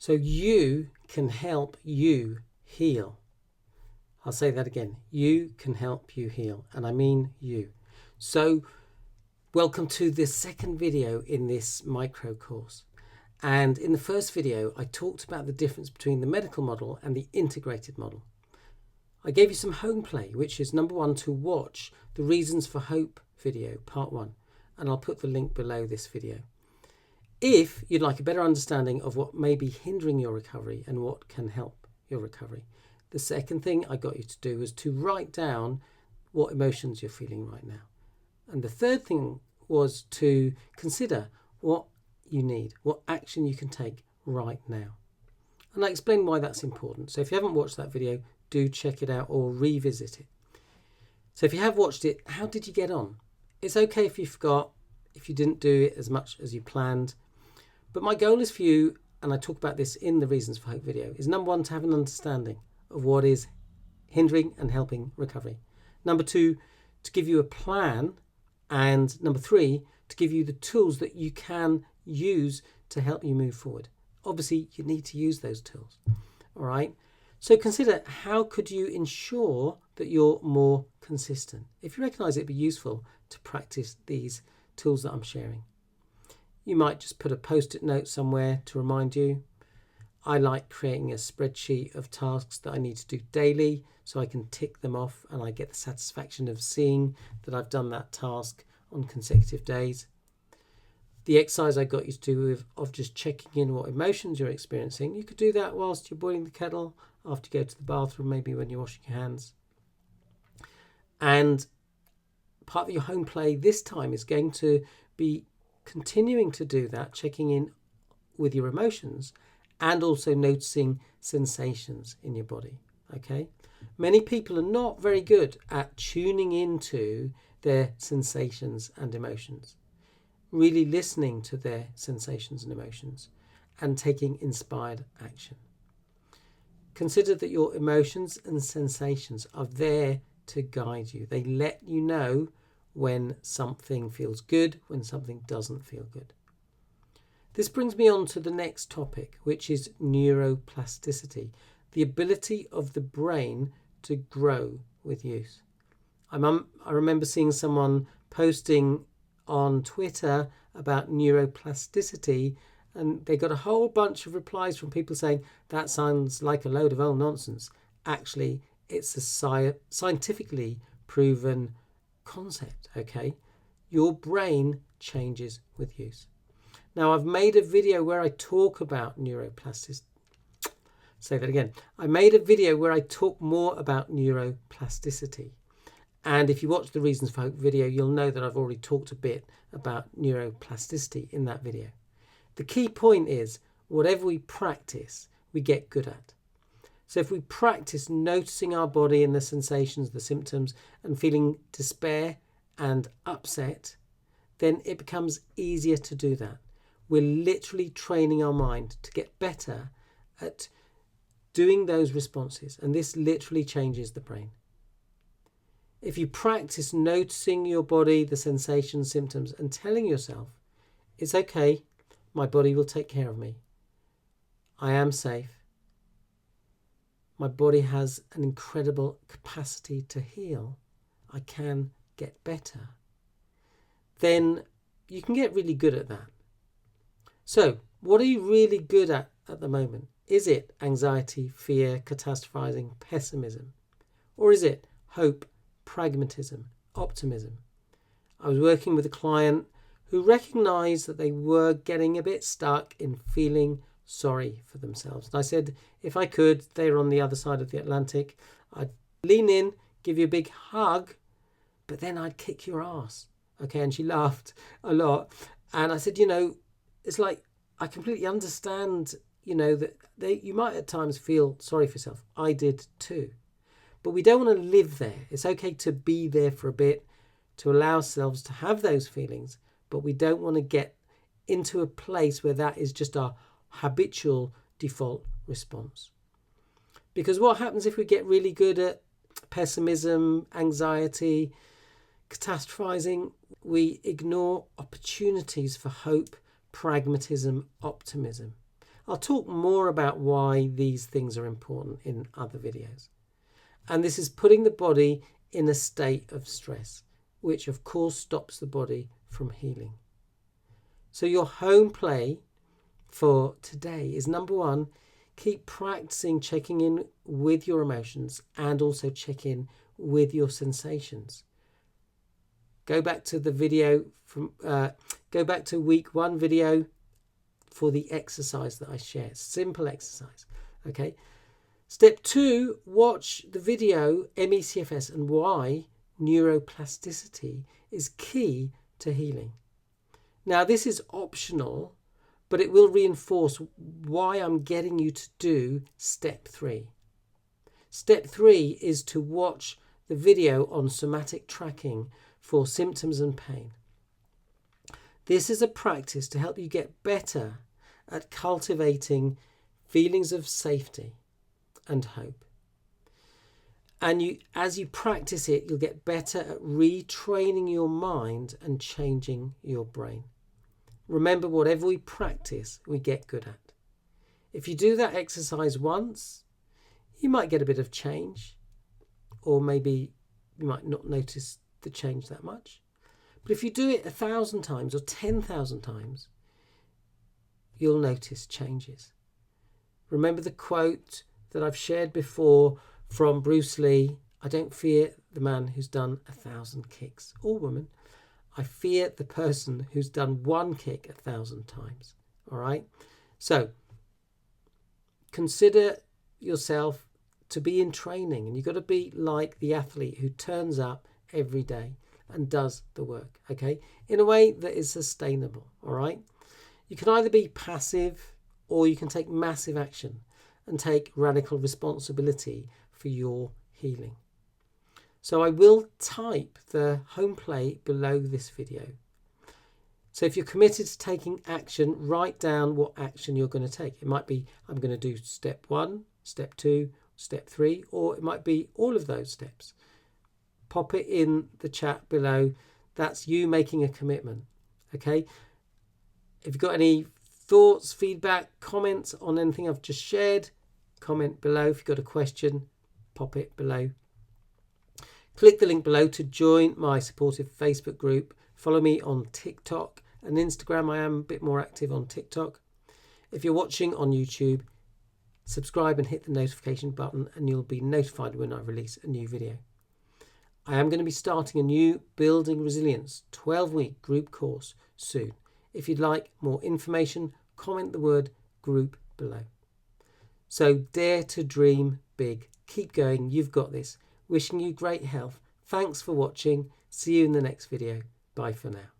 So you can help you heal. I'll say that again. You can help you heal. And I mean you. So welcome to the second video in this micro course. And in the first video, I talked about the difference between the medical model and the integrated model. I gave you some home play, which is number 1, to watch the Reasons for Hope video, part 1. And I'll put the link below this video. If you'd like a better understanding of what may be hindering your recovery and what can help your recovery. The second thing I got you to do was to write down what emotions you're feeling right now. And the third thing was to consider what you need, what action you can take right now. And I explain why that's important. So if you haven't watched that video, do check it out or revisit it. So if you have watched it, how did you get on? It's okay if you forgot, if you didn't do it as much as you planned. But my goal is for you, and I talk about this in the Reasons for Hope video, is number 1, to have an understanding of what is hindering and helping recovery. Number 2, to give you a plan. And number 3, to give you the tools that you can use to help you move forward. Obviously, you need to use those tools. All right. So consider, how could you ensure that you're more consistent? If you recognize it'd be useful to practice these tools that I'm sharing. You might just put a post-it note somewhere to remind you. I like creating a spreadsheet of tasks that I need to do daily so I can tick them off and I get the satisfaction of seeing that I've done that task on consecutive days. The exercise I got you to do of just checking in what emotions you're experiencing, you could do that whilst you're boiling the kettle, after you go to the bathroom, maybe when you're washing your hands. And part of your home play this time is going to be continuing to do that, checking in with your emotions and also noticing sensations in your body. Okay, many people are not very good at tuning into their sensations and emotions, really listening to their sensations and emotions and taking inspired action. Consider that your emotions and sensations are there to guide you. They let you know when something feels good, when something doesn't feel good. This brings me on to the next topic, which is neuroplasticity, the ability of the brain to grow with use. I remember seeing someone posting on Twitter about neuroplasticity, and they got a whole bunch of replies from people saying, that sounds like a load of old nonsense. Actually, it's a scientifically proven concept, okay? Your brain changes with use. Now, I've made a video where I talk about neuroplasticity. Say that again. I made a video where I talk more about neuroplasticity. And if you watch the Reasons for Hope video, you'll know that I've already talked a bit about neuroplasticity in that video. The key point is, whatever we practice, we get good at. So if we practice noticing our body and the sensations, the symptoms, and feeling despair and upset, then it becomes easier to do that. We're literally training our mind to get better at doing those responses, and this literally changes the brain. If you practice noticing your body, the sensations, symptoms, and telling yourself, it's okay, my body will take care of me. I am safe. My body has an incredible capacity to heal. I can get better. Then you can get really good at that. So, what are you really good at the moment? Is it anxiety, fear, catastrophizing, pessimism? Or is it hope, pragmatism, optimism? I was working with a client who recognized that they were getting a bit stuck in feeling sorry for themselves. And I said, if I could, they were on the other side of the Atlantic, I'd lean in, give you a big hug, but then I'd kick your ass. Okay, and she laughed a lot. And I said, it's like, I completely understand, that you might at times feel sorry for yourself. I did too. But we don't want to live there. It's okay to be there for a bit, to allow ourselves to have those feelings, but we don't want to get into a place where that is just our habitual default response. Because what happens if we get really good at pessimism, anxiety, catastrophizing? We ignore opportunities for hope, pragmatism, optimism. I'll talk more about why these things are important in other videos. And this is putting the body in a state of stress, which of course stops the body from healing. So your home play for today is, number one, keep practicing checking in with your emotions and also check in with your sensations. Go back to the video go back to week 1 video for the exercise that I share. Simple exercise. Okay. Step 2, watch the video ME/CFS and why neuroplasticity is key to healing. Now, this is optional, but it will reinforce why I'm getting you to do step 3. Step 3 is to watch the video on somatic tracking for symptoms and pain. This is a practice to help you get better at cultivating feelings of safety and hope. And as you practice it, you'll get better at retraining your mind and changing your brain. Remember, whatever we practice, we get good at. If you do that exercise once, you might get a bit of change, or maybe you might not notice the change that much. But if you do it 1,000 times or 10,000 times, you'll notice changes. Remember the quote that I've shared before from Bruce Lee: I don't fear the man who's done 1,000 kicks, or woman. I fear the person who's done one kick 1,000 times. All right? So consider yourself to be in training, and you've got to be like the athlete who turns up every day and does the work, okay, in a way that is sustainable. All right? You can either be passive or you can take massive action and take radical responsibility for your healing. So I will type the home play below this video. So if you're committed to taking action, write down what action you're going to take. It might be, I'm going to do step 1, step 2, step 3, or it might be all of those steps. Pop it in the chat below. That's you making a commitment. Okay. If you've got any thoughts, feedback, comments on anything I've just shared, comment below. If you've got a question, pop it below. Click the link below to join my supportive Facebook group. Follow me on TikTok and Instagram. I am a bit more active on TikTok. If you're watching on YouTube, subscribe and hit the notification button and you'll be notified when I release a new video. I am going to be starting a new Building Resilience 12-week group course soon. If you'd like more information, comment the word group below. So dare to dream big. Keep going. You've got this. Wishing you great health. Thanks for watching. See you in the next video. Bye for now.